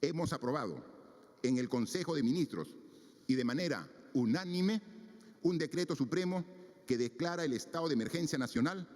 hemos aprobado en el Consejo de Ministros y de manera unánime un decreto supremo que declara el estado de emergencia nacional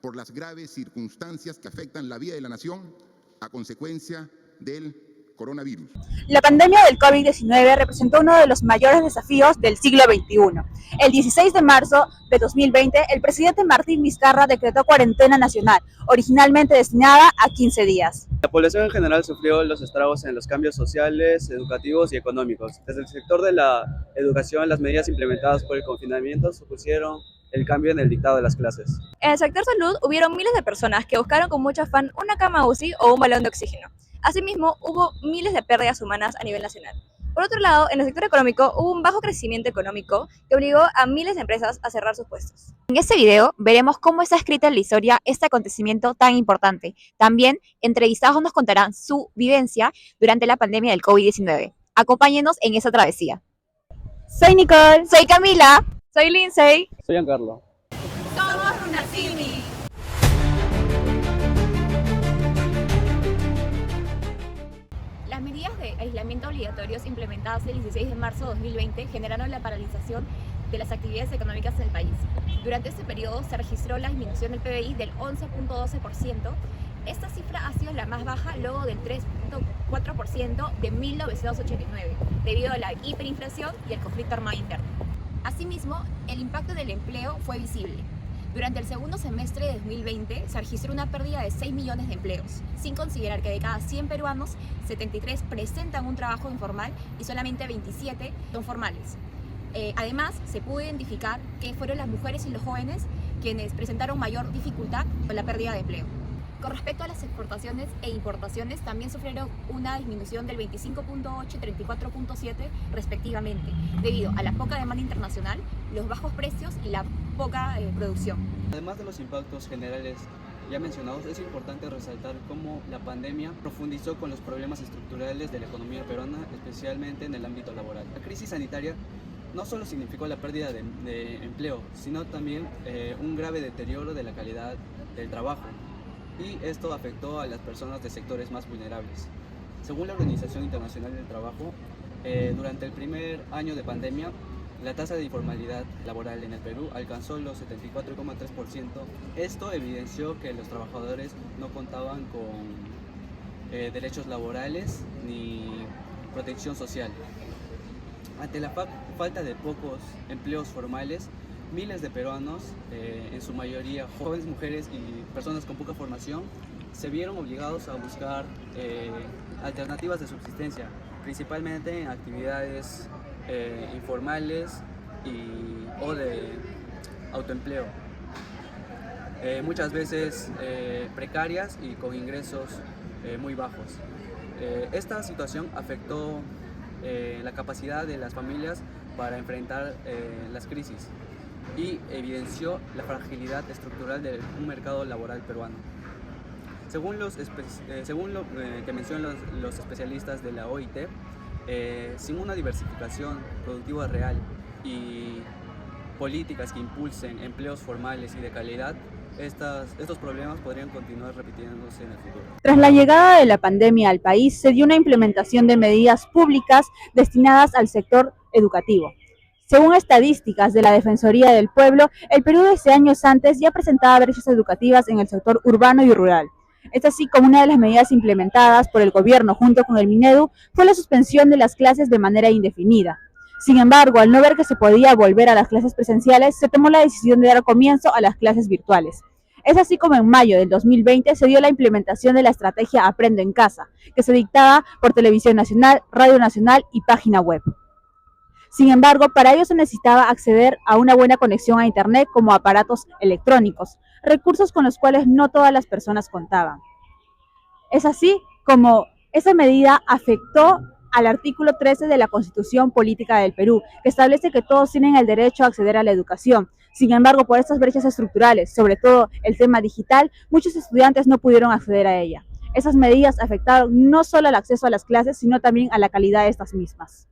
por las graves circunstancias que afectan la vida de la nación a consecuencia del coronavirus. La pandemia del COVID-19 representó uno de los mayores desafíos del siglo XXI. El 16 de marzo de 2020, el presidente Martín Vizcarra decretó cuarentena nacional, originalmente destinada a 15 días. La población en general sufrió los estragos en los cambios sociales, educativos y económicos. Desde el sector de la educación, las medidas implementadas por el confinamiento supusieron el cambio en el dictado de las clases. En el sector salud hubieron miles de personas que buscaron con mucho afán una cama UCI o un balón de oxígeno. Asimismo, hubo miles de pérdidas humanas a nivel nacional. Por otro lado, en el sector económico hubo un bajo crecimiento económico que obligó a miles de empresas a cerrar sus puestos. En este video veremos cómo está escrita en la historia este acontecimiento tan importante. También, entrevistados nos contarán su vivencia durante la pandemia del COVID-19. Acompáñenos en esa travesía. Soy Nicole. Soy Camila. Soy Lindsay. Soy Giancarlo. Somos Runacini. Las medidas de aislamiento obligatorios implementadas el 16 de marzo de 2020 generaron la paralización de las actividades económicas en el país. Durante este periodo se registró la disminución del PBI del 11.12%. Esta cifra ha sido la más baja luego del 3.4% de 1989, debido a la hiperinflación y el conflicto armado interno. Asimismo, el impacto del empleo fue visible. Durante el segundo semestre de 2020 se registró una pérdida de 6 millones de empleos, sin considerar que de cada 100 peruanos, 73 presentan un trabajo informal y solamente 27 son formales. Además, se pudo identificar que fueron las mujeres y los jóvenes quienes presentaron mayor dificultad con la pérdida de empleo. Con respecto a las exportaciones e importaciones, también sufrieron una disminución del 25.8 y 34.7 respectivamente, debido a la poca demanda internacional, los bajos precios y la poca producción. Además de los impactos generales ya mencionados, es importante resaltar cómo la pandemia profundizó con los problemas estructurales de la economía peruana, especialmente en el ámbito laboral. La crisis sanitaria no solo significó la pérdida de empleo, sino también un grave deterioro de la calidad del trabajo. Y esto afectó a las personas de sectores más vulnerables. Según la Organización Internacional del Trabajo, durante el primer año de pandemia, la tasa de informalidad laboral en el Perú alcanzó los 74,3%. Esto evidenció que los trabajadores no contaban con derechos laborales ni protección social. Ante la falta de pocos empleos formales, miles de peruanos, en su mayoría jóvenes, mujeres y personas con poca formación, se vieron obligados a buscar alternativas de subsistencia, principalmente en actividades informales o de autoempleo, muchas veces precarias y con ingresos muy bajos. Esta situación afectó la capacidad de las familias para enfrentar las crisis y evidenció la fragilidad estructural de un mercado laboral peruano. Según lo que mencionan los especialistas de la OIT, sin una diversificación productiva real y políticas que impulsen empleos formales y de calidad, estos problemas podrían continuar repitiéndose en el futuro. Tras la llegada de la pandemia al país, se dio una implementación de medidas públicas destinadas al sector educativo. Según estadísticas de la Defensoría del Pueblo, el Perú desde años antes ya presentaba brechas educativas en el sector urbano y rural. Es así como una de las medidas implementadas por el gobierno junto con el Minedu fue la suspensión de las clases de manera indefinida. Sin embargo, al no ver que se podía volver a las clases presenciales, se tomó la decisión de dar comienzo a las clases virtuales. Es así como en mayo del 2020 se dio la implementación de la estrategia Aprendo en Casa, que se dictaba por Televisión Nacional, Radio Nacional y página web. Sin embargo, para ello se necesitaba acceder a una buena conexión a Internet como aparatos electrónicos, recursos con los cuales no todas las personas contaban. Es así como esa medida afectó al artículo 13 de la Constitución Política del Perú, que establece que todos tienen el derecho a acceder a la educación. Sin embargo, por estas brechas estructurales, sobre todo el tema digital, muchos estudiantes no pudieron acceder a ella. Esas medidas afectaron no solo el acceso a las clases, sino también a la calidad de estas mismas.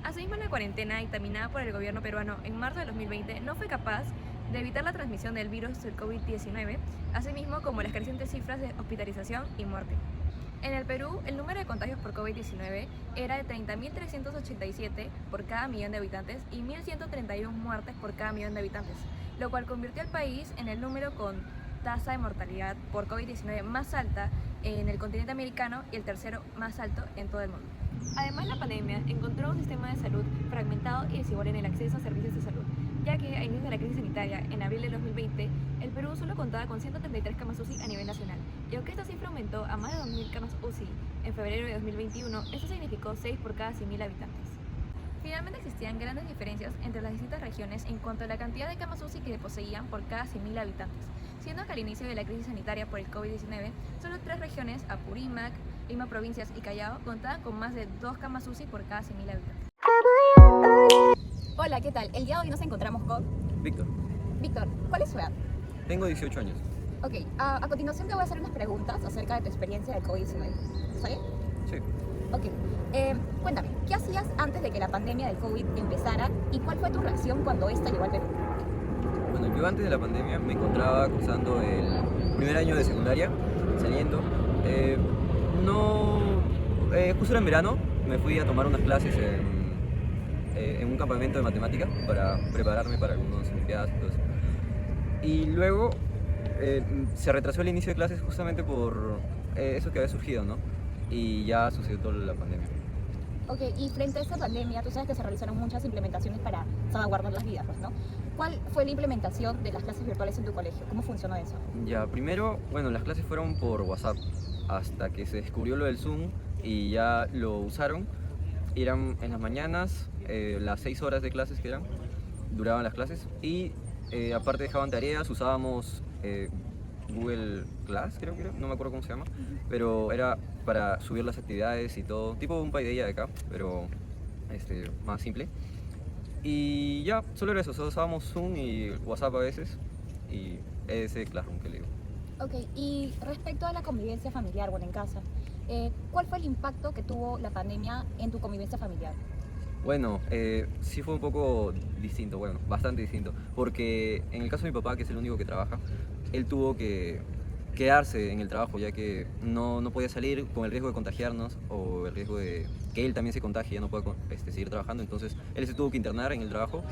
Asimismo, la cuarentena dictaminada por el gobierno peruano en marzo de 2020 no fue capaz de evitar la transmisión del virus del COVID-19, asimismo como las crecientes cifras de hospitalización y muerte. En el Perú, el número de contagios por COVID-19 era de 30.387 por cada millón de habitantes y 1.131 muertes por cada millón de habitantes, lo cual convirtió al país en el número con tasa de mortalidad por COVID-19 más alta en el continente americano y el tercero más alto en todo el mundo. Además, la pandemia encontró un sistema de salud fragmentado y desigual en el acceso a servicios de salud, ya que a inicio de la crisis sanitaria, en abril de 2020, el Perú solo contaba con 133 camas UCI a nivel nacional, y aunque esta cifra aumentó a más de 2.000 camas UCI en febrero de 2021, esto significó 6 por cada 100.000 habitantes. Finalmente existían grandes diferencias entre las distintas regiones en cuanto a la cantidad de camas UCI que poseían por cada 100.000 habitantes, siendo que al inicio de la crisis sanitaria por el COVID-19, solo 3 regiones, Apurímac, Lima Provincias y Callao, contaban con más de 2 camas UCI por cada 100.000 habitantes. Hola, ¿qué tal? El día de hoy nos encontramos con Víctor, Víctor. ¿Cuál es su edad? tengo 18 años. Ok, a continuación te voy a hacer unas preguntas acerca de tu experiencia del COVID-19. ¿Está bien? Sí. Ok. Cuéntame, ¿qué hacías antes de que la pandemia del COVID empezara y cuál fue tu reacción cuando esta llegó al Perú? Bueno, yo antes de la pandemia me encontraba cursando el primer año de secundaria, saliendo. Justo era en verano, me fui a tomar unas clases en un campamento de matemáticas para prepararme para algunas olimpiadas y todo eso. Y luego se retrasó el inicio de clases justamente por eso que había surgido, ¿no? Y ya sucedió toda la pandemia. Ok, y frente a esta pandemia, tú sabes que se realizaron muchas implementaciones para salvaguardar las vidas, pues, ¿no? ¿Cuál fue la implementación de las clases virtuales en tu colegio? ¿Cómo funcionó eso? Ya, primero, bueno, las clases fueron por WhatsApp hasta que se descubrió lo del Zoom y ya lo usaron. Eran en las mañanas, las 6 horas de clases que eran, duraban las clases y aparte dejaban tareas, usábamos Google Class, creo que era, no me acuerdo cómo se llama, pero era para subir las actividades y todo, tipo un Paideia de acá, pero más simple. Y ya, solo era eso, solo usábamos Zoom y WhatsApp a veces y ese Classroom que le digo. Ok, y respecto a la convivencia familiar, bueno, en casa, ¿cuál fue el impacto que tuvo la pandemia en tu convivencia familiar? Bueno, sí fue un poco distinto, bueno, bastante distinto, porque en el caso de mi papá, que es el único que trabaja, él tuvo que quedarse en el trabajo, ya que no podía salir con el riesgo de contagiarnos o el riesgo de que él también se contagie y ya no pueda seguir trabajando. Entonces, él se tuvo que internar en el trabajo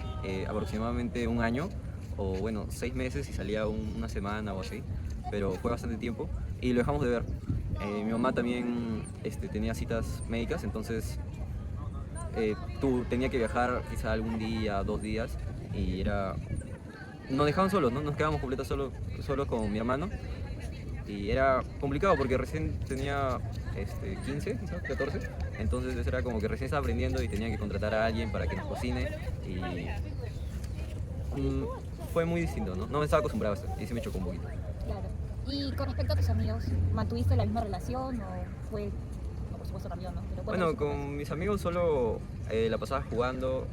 aproximadamente un año, o bueno, 6 meses y salía una semana o así, pero fue bastante tiempo y lo dejamos de ver. Mi mamá también tenía citas médicas, entonces tenía que viajar quizá algún día, 2 días y nos dejaban solos, ¿no? Nos quedábamos completos solos con mi hermano y era complicado porque recién tenía 15, quizás 14, entonces eso era como que recién estaba aprendiendo y tenía que contratar a alguien para que nos cocine y fue muy distinto, ¿no? No me estaba acostumbrado a esto y sí me chocó un poquito. Claro. Y con respecto a tus amigos, ¿mantuviste la misma relación o fue, no, por supuesto, cambió, ¿no? Pero Bueno, con mis amigos solo la pasaba jugando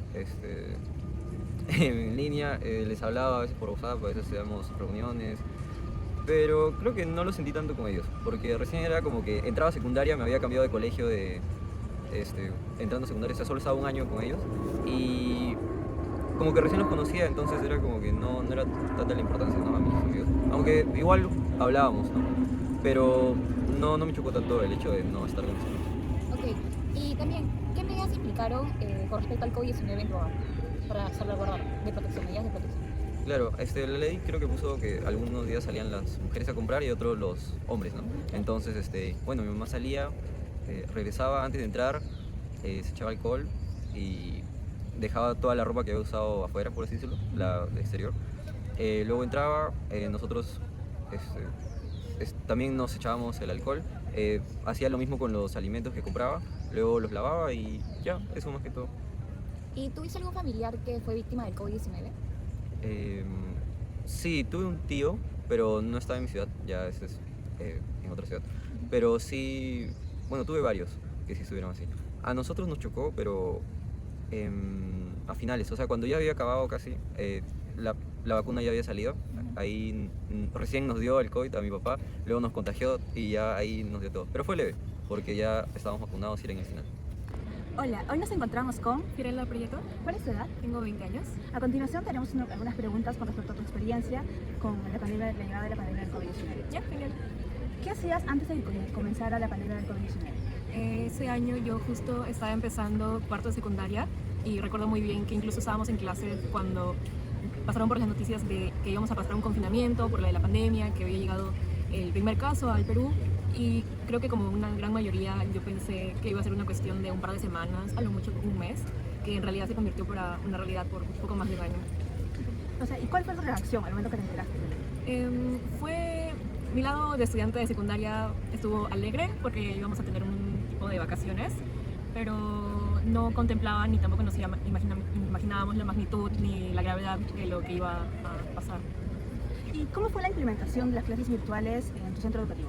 en línea, les hablaba a veces por WhatsApp, a veces hacíamos reuniones, pero creo que no lo sentí tanto con ellos, porque recién era como que entraba a secundaria, me había cambiado de colegio entrando a secundaria, o sea, solo estaba un año con ellos y como que recién los conocía, entonces era como que no era tanta la importancia, ¿no? A mis amigos, aunque igual hablábamos, ¿no? Pero no me chocó tanto el hecho de no estar con mis amigos. Ok, y también, ¿qué medidas implicaron con respecto al COVID-19 en tu hogar para salvaguardar de protección, medidas de protección? Claro, la ley creo que puso que algunos días salían las mujeres a comprar y otros los hombres, ¿no? Entonces, bueno, mi mamá salía, regresaba antes de entrar, se echaba alcohol y dejaba toda la ropa que había usado afuera, por así decirlo, la de exterior. Luego entraba, nosotros también nos echábamos el alcohol, hacía lo mismo con los alimentos que compraba, luego los lavaba y ya, eso más que todo. ¿Y tuviste algún familiar que fue víctima del COVID-19? Sí, tuve un tío, pero no estaba en mi ciudad, ya ese es en otra ciudad. Pero sí, bueno, tuve varios que sí estuvieron así. A nosotros nos chocó, pero a finales, o sea, cuando ya había acabado casi, la vacuna ya había salido, ahí recién nos dio el COVID a mi papá, luego nos contagió y ya ahí nos dio todo. Pero fue leve, porque ya estábamos vacunados y era en el final. Hola, hoy nos encontramos con Fiorella Prieto, ¿cuál es tu edad? tengo 20 años. A continuación tenemos algunas preguntas con respecto a tu experiencia con la llegada de la pandemia del COVID-19. Ya, genial. ¿Qué hacías antes de que comenzara la pandemia del COVID-19? Ese año yo justo estaba empezando cuarto de secundaria y recuerdo muy bien que incluso estábamos en clase cuando pasaron por las noticias de que íbamos a pasar un confinamiento por la de la pandemia, que había llegado el primer caso al Perú, y creo que como una gran mayoría yo pensé que iba a ser una cuestión de un par de semanas, a lo mucho un mes, que en realidad se convirtió para una realidad por un poco más de un año. O sea, ¿y cuál fue tu reacción al momento que te enteraste? Fue mi lado de estudiante de secundaria estuvo alegre porque íbamos a tener un tipo de vacaciones, pero no contemplaba ni tampoco nos imaginábamos la magnitud ni la gravedad de lo que iba a pasar. ¿Y cómo fue la implementación de las clases virtuales en tu centro educativo?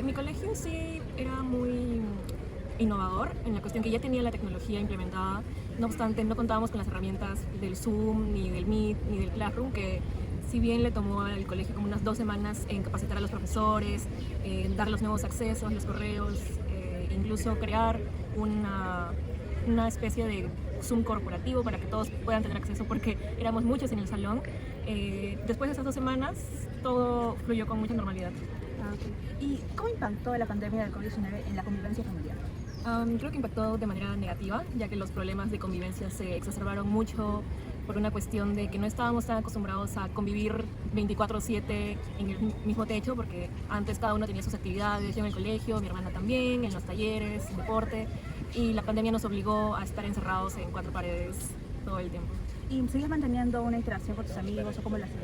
Mi colegio sí era muy innovador en la cuestión que ya tenía la tecnología implementada, no obstante no contábamos con las herramientas del Zoom, ni del Meet, ni del Classroom, que si bien le tomó al colegio como unas 2 semanas en capacitar a los profesores, dar los nuevos accesos, los correos, incluso crear una especie de Zoom corporativo para que todos puedan tener acceso porque éramos muchos en el salón. Después de esas 2 semanas todo fluyó con mucha normalidad. ¿Y cómo impactó la pandemia del COVID-19 en la convivencia familiar? Creo que impactó de manera negativa, ya que los problemas de convivencia se exacerbaron mucho por una cuestión de que no estábamos tan acostumbrados a convivir 24/7 en el mismo techo, porque antes cada uno tenía sus actividades, yo en el colegio, mi hermana también, en los talleres, en deporte, y la pandemia nos obligó a estar encerrados en 4 paredes todo el tiempo. ¿Y sigues manteniendo una interacción con tus amigos o cómo lo hacías?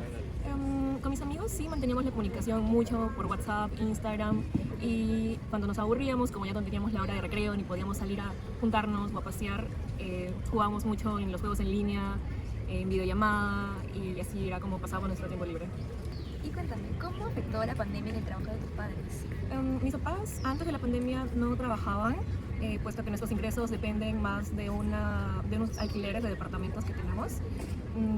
Con mis amigos sí manteníamos la comunicación mucho por WhatsApp, Instagram, y cuando nos aburríamos, como ya no teníamos la hora de recreo ni podíamos salir a juntarnos o a pasear, jugábamos mucho en los juegos en línea, en videollamada, y así era como pasábamos nuestro tiempo libre. Y cuéntame, ¿cómo afectó la pandemia en el trabajo de tus padres? Mis papás antes de la pandemia no trabajaban, puesto que nuestros ingresos dependen más de unos alquileres de departamentos que tenemos,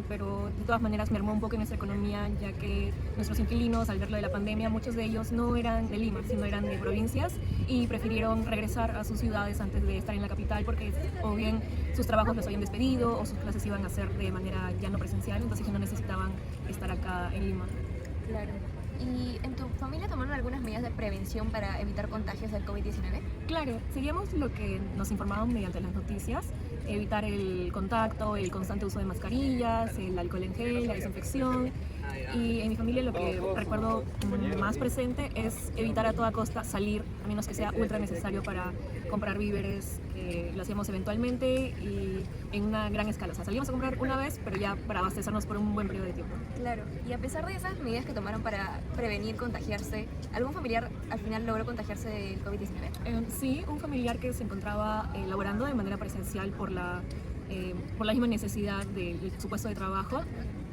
pero de todas maneras mermó un poco en nuestra economía, ya que nuestros inquilinos, al ver lo de la pandemia, muchos de ellos no eran de Lima, sino eran de provincias y prefirieron regresar a sus ciudades antes de estar en la capital porque o bien sus trabajos los habían despedido o sus clases iban a ser de manera ya no presencial, entonces ya no necesitaban estar acá en Lima. Claro. ¿Y en tu familia tomaron algunas medidas de prevención para evitar contagios del COVID-19? Claro, seguíamos lo que nos informaban mediante las noticias, evitar el contacto, el constante uso de mascarillas, el alcohol en gel, la desinfección. Y en mi familia lo que recuerdo más presente es evitar a toda costa salir, a menos que sea ultra necesario para comprar víveres, que lo hacíamos eventualmente y en una gran escala. O sea, salíamos a comprar una vez, pero ya para abastecernos por un buen periodo de tiempo. Claro. Y a pesar de esas medidas que tomaron para prevenir contagiarse, ¿algún familiar al final logró contagiarse del COVID-19? Sí, un familiar que se encontraba laborando de manera presencial por la misma necesidad de su puesto de trabajo.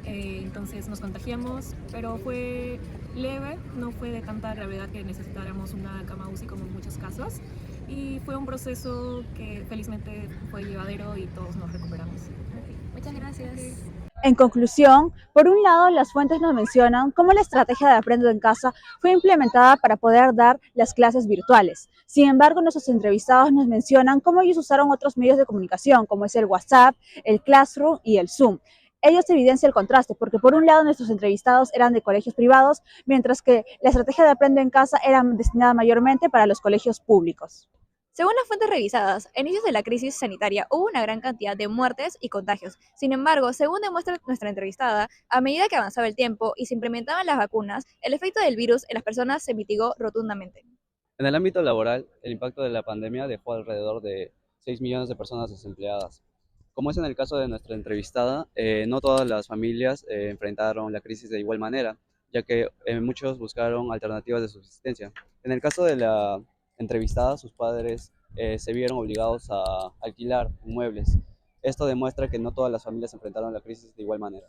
Entonces nos contagiamos, pero fue leve, no fue de tanta gravedad que necesitáramos una cama UCI como en muchos casos. Y fue un proceso que felizmente fue llevadero y todos nos recuperamos. Muchas gracias. En conclusión, por un lado, las fuentes nos mencionan cómo la estrategia de aprendo en casa fue implementada para poder dar las clases virtuales. Sin embargo, nuestros entrevistados nos mencionan cómo ellos usaron otros medios de comunicación, como es el WhatsApp, el Classroom y el Zoom. Ellos evidencian el contraste, porque por un lado nuestros entrevistados eran de colegios privados, mientras que la estrategia de aprendo en casa era destinada mayormente para los colegios públicos. Según las fuentes revisadas, a inicios de la crisis sanitaria hubo una gran cantidad de muertes y contagios. Sin embargo, según demuestra nuestra entrevistada, a medida que avanzaba el tiempo y se implementaban las vacunas, el efecto del virus en las personas se mitigó rotundamente. En el ámbito laboral, el impacto de la pandemia dejó alrededor de 6 millones de personas desempleadas. Como es en el caso de nuestra entrevistada, no todas las familias enfrentaron la crisis de igual manera, ya que muchos buscaron alternativas de subsistencia. En el caso de la entrevistada, sus padres se vieron obligados a alquilar muebles. Esto demuestra que no todas las familias enfrentaron la crisis de igual manera.